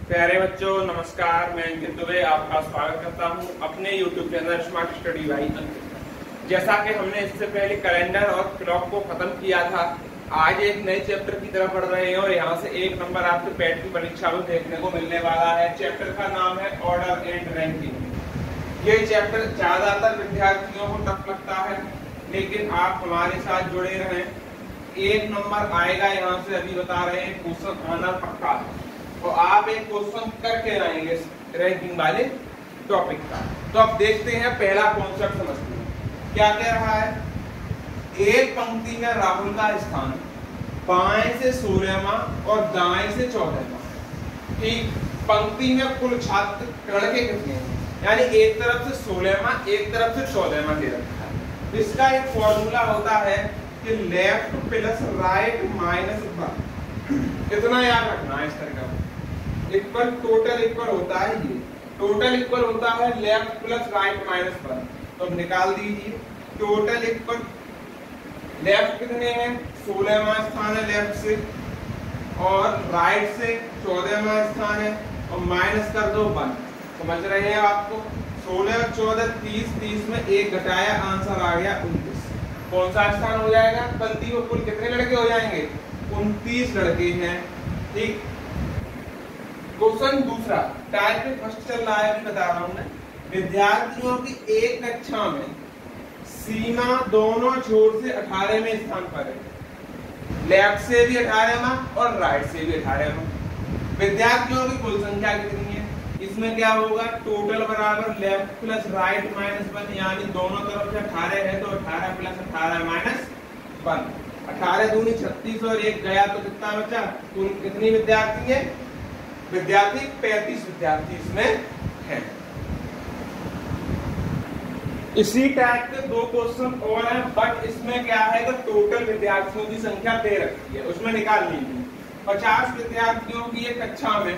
प्यारे बच्चों नमस्कार, मैं अंकित दुबे आपका स्वागत करता हूं अपने YouTube channel smart study by Ankit. जैसा कि हमने इससे पहले कैलेंडर और क्लॉक को खत्म किया था, आज एक नए चैप्टर की तरफ बढ़ रहे हैं और यहाँ से एक नंबर आपके पैट की परीक्षा में देखने को मिलने वाला है। चैप्टर का नाम है ऑर्डर एंड रैंकिंग। ये चैप्टर ज्यादातर विद्यार्थियों को टफ लगता है, लेकिन आप हमारे साथ जुड़े रहें, एक नंबर आएगा। यहाँ से अभी बता रहे हैं, क्वेश्चन आना पक्का है और तो आप एक क्वेश्चन करके आएंगे रैंकिंग वाले टॉपिक का। तो अब देखते हैं, पहला कॉन्सेप्ट समझते हैं। क्या कह रहा है? एक पंक्ति में राहुल का स्थान बाएं से 16वां और दाएं से 14वां। ठीक, पंक्ति में कुल छात्र लड़के कितने हैं? यानी एक तरफ से 16वां, एक तरफ से 14वां दे रखा है। इसका एक फॉर्मूला होता है कि लेफ्ट प्लस राइट माइनस 1। इतना याद रखना है। इस तरह का इक्वल टोटल इक्वल होता है, ये टोटल इक्वल होता है लेफ्ट प्लस राइट माइनस 1। तो निकाल दीजिए टोटल इक्वल लेफ्ट कितने हैं? 16वां स्थान है लेफ्ट से, और राइट से 14वां स्थान है, और माइनस कर दो 1। समझ रहे हैं आपको? 16 14 30, 30 में एक घटाया, आंसर आ गया 29। कौन सा स्थान हो जाएगा? पंक्ति में कुल कितने लड़के हो जाएंगे? 29 लड़के हैं। ठीक, क्वेश्चन दूसरा टाइप पे फर्स्ट चल रहा है, अभी बता रहा हूं मैं। विद्यार्थियों की एक कक्षा में सीमा दोनों छोर से 18वें स्थान पर है। लेफ्ट से भी 18वां और राइट से भी 18वां। विद्यार्थियों की कुल संख्या कितनी है? इसमें क्या होगा? टोटल बराबर लेफ्ट प्लस राइट माइनस 1, यानी दोनों तरफ से 18 है तो 18 प्लस 18 माइनस 1। 18 दूनी 36 और एक गया तो कितना बचा? कुल कितनी विद्यार्थी है? विद्यार्थी 35 विद्यार्थी इसमें हैं। इसी टाइप के दो क्वेश्चन और हैं, बट इसमें क्या है कि टोटल विद्यार्थियों की संख्या दे रखी है, उसमें निकाल लीजिए। 50 विद्यार्थियों की एक कक्षा में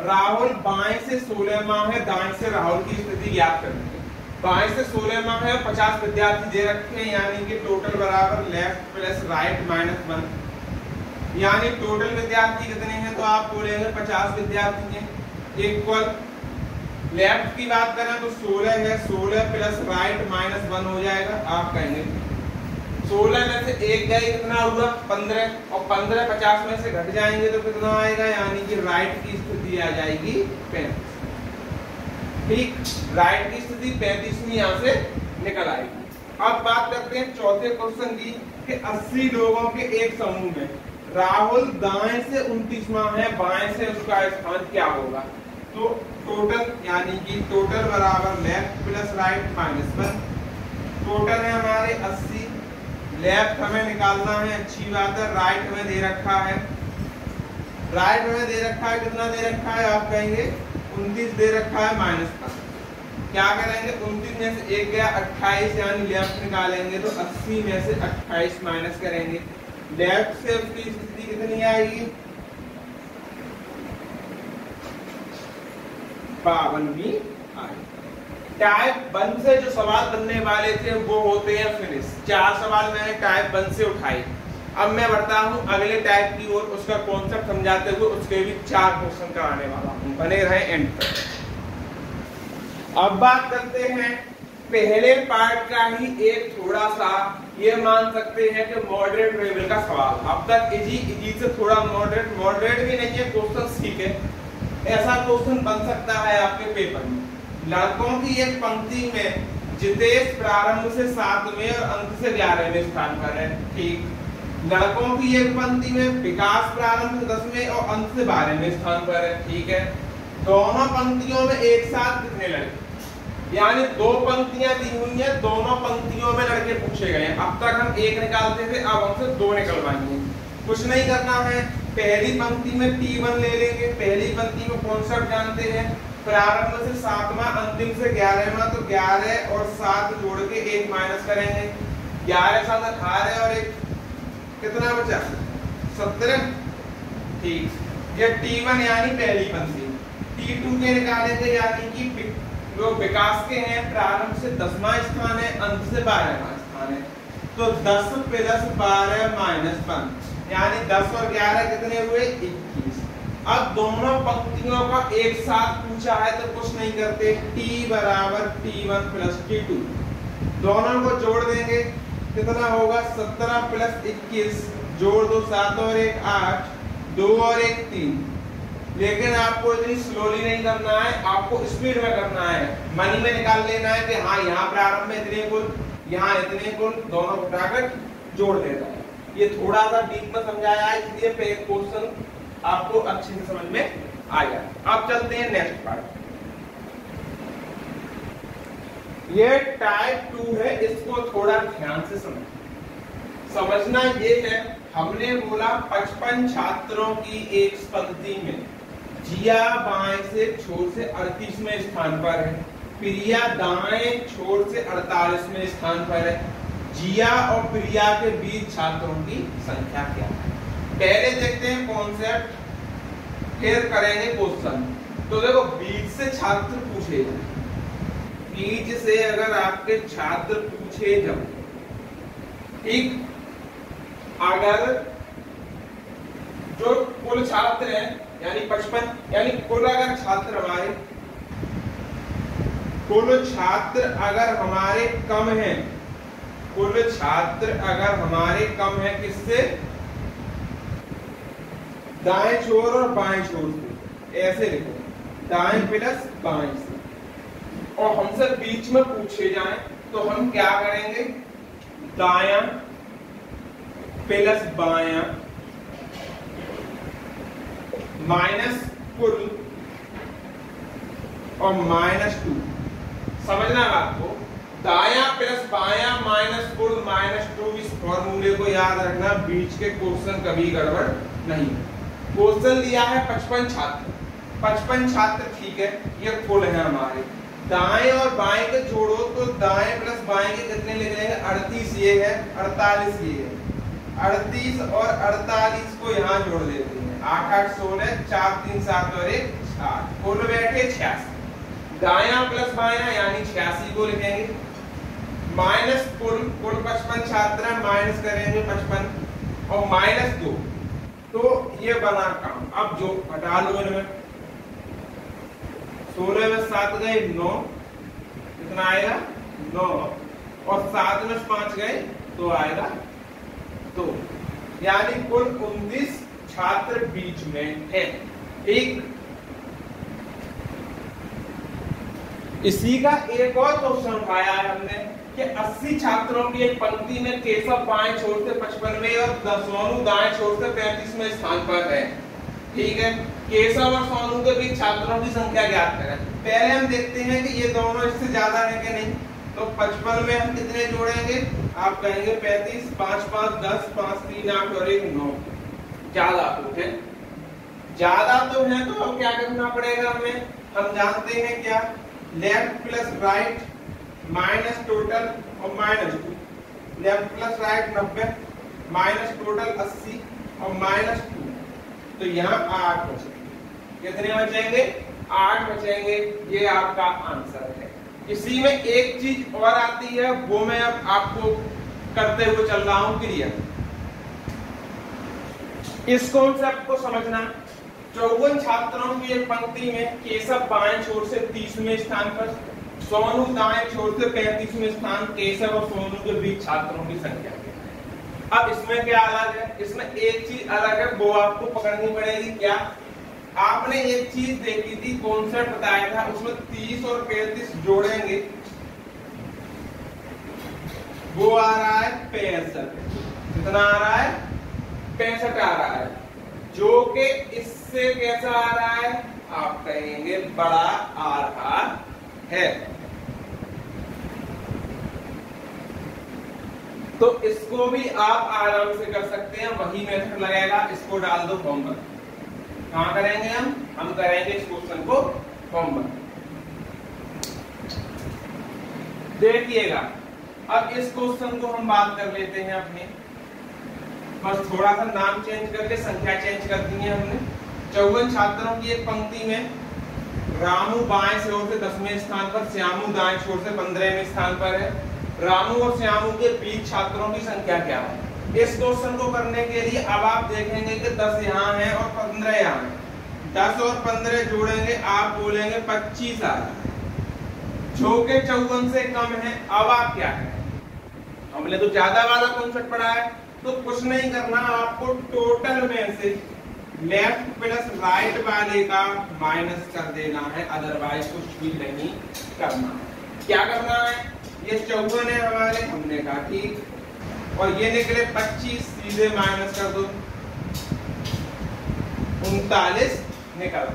राहुल बाएं से 16वां है, दाएं से राहुल की स्थिति ज्ञात करनी है। बाएं से 16वां है, 50 विद्यार्थी दे रखे हैं, यानी कि टोटल बराबर लेफ्ट प्लस राइट माइनस 1, यानी टोटल विद्यार्थी कितने हैं? तो आप बोलेंगे 50 विद्यार्थी हैं। इक्वल लेफ्ट की बात करें तो 16 है, 16 प्लस राइट माइनस 1 हो जाएगा। आप कहेंगे 16 में से एक गया, कितना हुआ? 15, और 15 50 में से घट जाएंगे तो कितना आएगा? यानी कि राइट की स्थिति आ जाएगी 35। ठीक, राइट की स्थिति 35वीं यहाँ से निकल आएगी। अब बात करते हैं चौथे क्वेश्चन की कि 80 लोगों के एक समूह में राहुल दाएं से 29वां है, बाएं से उसका स्थान क्या होगा? तो टोटल, यानी कि टोटल बराबर left plus right minus 1। Total है हमारे 80, लेफ्ट हमें निकालना है, अच्छी बात है। राइट हमें दे रखा है, राइट हमें दे रखा है, कितना दे रखा है? आप कहेंगे 29 दे रखा है माइनस 1। क्या करेंगे? 29 में से एक गया 28, यानी लेफ्ट निकालेंगे तो 80 में से 28 माइनस करेंगे। लेफ्ट से उसकी स्थिति कितनी आएगी? 52वीं आएगी। टाइप 1 से जो सवाल बनने वाले थे वो होते हैं फिनिश। 4 सवाल मैंने टाइप 1 से उठाए। अब मैं बढ़ता हूं अगले टाइप की ओर, उसका कॉन्सेप्ट समझाते हुए उसके भी 4 क्वेश्चन कराने वाला हूं। बने रहे एंड तक। अब बात करते हैं पहले पार्ट का ही एक थोड़ा सा, ये मान सकते हैं कि मॉडरेट लेवल का सवाल। अब तक इजी से थोड़ा मॉडरेट भी नहीं है क्वेश्चन, ठीक है। ऐसा क्वेश्चन बन सकता है आपके पेपर में। लड़कों की एक पंक्ति में जितेश प्रारंभ से 7वें और अंत से 11वें स्थान पर है। ठीक, लड़कों की एक पंक्ति में विकास प्रारंभ से 10वें और अंत से 12वें स्थान पर है। ठीक है, दोनों पंक्तियों में एक साथ कितने लड़के? यानी 2 पंक्तियां दी हुई हैं, दोनों पंक्तियों में लड़के पूछे गए हैं। अब तक हम एक निकालते थे, अब हमसे 2 निकलवाएंगे। कुछ नहीं करना है, पहली पंक्ति में T1 ले लेंगे। पहली पंक्ति में कॉन्सेप्ट जानते हैं, प्रारंभ से 7वां अंतिम से 11वां, तो 11 और 7 जोड़ के 1 माइनस करेंगे। 11 7 18 और 1 कितना बचा? 17। ठीक, ये T1 यानी पहली पंक्ति। T2 के निकालेंगे, यानी कि जो विकास के हैं, प्रारंभ से 10वां स्थान है, अंत से 12वां स्थान है, तो 10 प्लस 12 माइनस 1, यानी 10 और 11 कितने हुए? 21। अब दोनों पंक्तियों का एक साथ पूछा है तो कुछ नहीं करते, t बराबर t1 प्लस t2, दोनों को जोड़ देंगे, कितना होगा 17 प्लस 21, जोड़ दो 7 और 1 8, 2 और 1 3। लेकिन आपको इतनी स्लोली नहीं करना है, आपको स्पीड में करना है, मनी में निकाल लेना है कि हाँ यहाँ प्रारंभ में इतने कुल, यहाँ इतने कुल, दोनों घटाकर जोड़ देना है। ये थोड़ा सा डीप में समझाया है, इसलिए क्वेश्चन आपको अच्छे से समझ में आ जाए। अब चलते हैं नेक्स्ट पार्ट। ये टाइप 2 है, इसको थोड़ा ध्यान से समझना ये है, हमने बोला 55 छात्रों की एक पंक्ति में जिया बाएं से छोर से 38वें स्थान पर है, प्रिया दाएं छोर से 48वें स्थान पर है, जिया और प्रिया के बीच छात्रों की संख्या क्या है। पहले देखते हैं कॉन्सेप्ट, फिर करेंगे क्वेश्चन। तो देखो बीच से छात्र पूछे, बीच से अगर आपके छात्र पूछे जब, ठीक, अगर जो कुल छात्र हैं यानी 55, यानी कुल अगर छात्र हमारे, कुल छात्र अगर हमारे कम हैं, कुल छात्र अगर हमारे कम है किससे, दाएं छोर और बाएं छोर से, ऐसे लिखो दाएं प्लस बाएं से, और हमसे बीच में पूछे जाएं तो हम क्या करेंगे, दायां प्लस बायां माइनस कुल और -2। समझना बात को, दायां प्लस बायां माइनस कुल -2, इस फॉर्मूले को याद रखना, बीच के क्वेश्चन कभी गड़बड़ नहीं। क्वेश्चन दिया है 55 छात्र, 55 छात्र ठीक है, ये कुल है हमारे, दाएं और बाएं के जोड़ो तो दाएं प्लस बाएं के कितने लिख लेंगे, 38 ये है, 48 ये है, 38 और 48 को यहाँ जोड़ देते हैं, 8 8 16, 4 3 7 और 1 8, कुल बैठे 86, दायां प्लस बायां यानी 86 को लिखेंगे, माइनस कुल 55 छात्र हैं, माइनस करेंगे 55 और -2, तो ये बना काम। अब जो हटा लो इनमें, 16 में 7 गए 9, कितना आएगा 9, और 7 में 5 गए तो आएगा 2, यानी कुल 29 छात्र बीच में है। ठीक, इसी का एक और क्वेश्चन उठाया है हमने कि 80 छात्रों की एक पंक्ति में केशव बाएं छोर से 55वें और सोनू दाएं छोर से 35वें स्थान पर है। ठीक है, केशव और सोनू के बीच छात्रों की संख्या ज्ञात करें। पहले हम देखते हैं कि ये दोनों इससे ज्यादा है कि नहीं, तो 55 में हम कितने जोड़ेंगे, आप कहेंगे 35, 5 5 10, 5 3 8 और 1 9, ज्यादा तो है, ज्यादा तो है, तो अब क्या करना पड़ेगा हमें, हम जानते हैं क्या, left plus right minus total और -2, left plus right 90 minus total 80 और -2, तो यहाँ 8 बचेंगे। कितने बचेंगे, 8 बचेंगे, ये आपका आंसर है। इसी में एक चीज और आती है, वो मैं अब आपको करते हुए चल रहा हूं क्लियर। इस कॉन्सेप्ट को समझना, 54 छात्रों की एक पंक्ति में केशव बाएं छोर से 30वें स्थान पर, सोनू दाएं छोर से 35वें स्थान, केशव और सोनू के बीच छात्रों की संख्या क्या है। अब इसमें क्या अलग है, इसमें एक चीज अलग है, वो आपको पकड़नी पड़ेगी। क्या, आपने एक चीज देखी थी, कॉन्सेप्ट बताया था, उसमें 30 और 35 जोड़ेंगे, वो आ रहा है 65। कितना आ रहा है, 65 आ रहा है, जो कि इससे कैसा आ रहा है, आप कहेंगे बड़ा आ रहा है। तो इसको भी आप आराम से कर सकते हैं, वही मेथड लगेगा, इसको डाल दो होमवर्क। कहां करेंगे हम करेंगे इस क्वेश्चन को होमवर्क। देखिएगा, अब इस क्वेश्चन को हम बात कर लेते हैं अपने, बस थोड़ा सा नाम चेंज करके संख्या चेंज कर दी है हमने। 54 छात्रों की एक पंक्ति में रामू बाएं छोर से 10वें स्थान पर, श्यामू दाएं छोर से 15वें स्थान पर है। रामू और श्यामू के बीच छात्रों की संख्या क्या है। इस क्वेश्चन को करने के लिए अब आप देखेंगे कि 10 यहाँ है और 15 यहाँ है, 10 और 15 जोड़ेंगे, आप बोलेंगे 25 आ रहा है, जो के 54 से कम है। अब आप क्या करें, हमने तो ज्यादा वाला कॉन्सेप्ट पढ़ा है, तो कुछ नहीं करना, आपको टोटल में से लेफ्ट प्लस राइट वाले का माइनस कर देना है, अदरवाइज कुछ भी नहीं करना। क्या करना है, ये 54 है हमारे, हमने कहा ठीक, और ये निकले 25, सीधे माइनस कर दो, 39 निकल।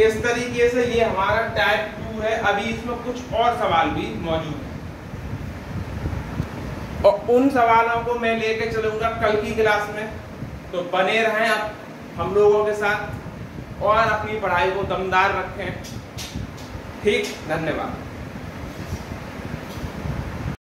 इस तरीके से ये हमारा टाइप 2 है। अभी इसमें कुछ और सवाल भी मौजूद है और उन सवालों को मैं लेके चलूंगा कल की क्लास में, तो बने रहें आप हम लोगों के साथ और अपनी पढ़ाई को दमदार रखें। ठीक, धन्यवाद।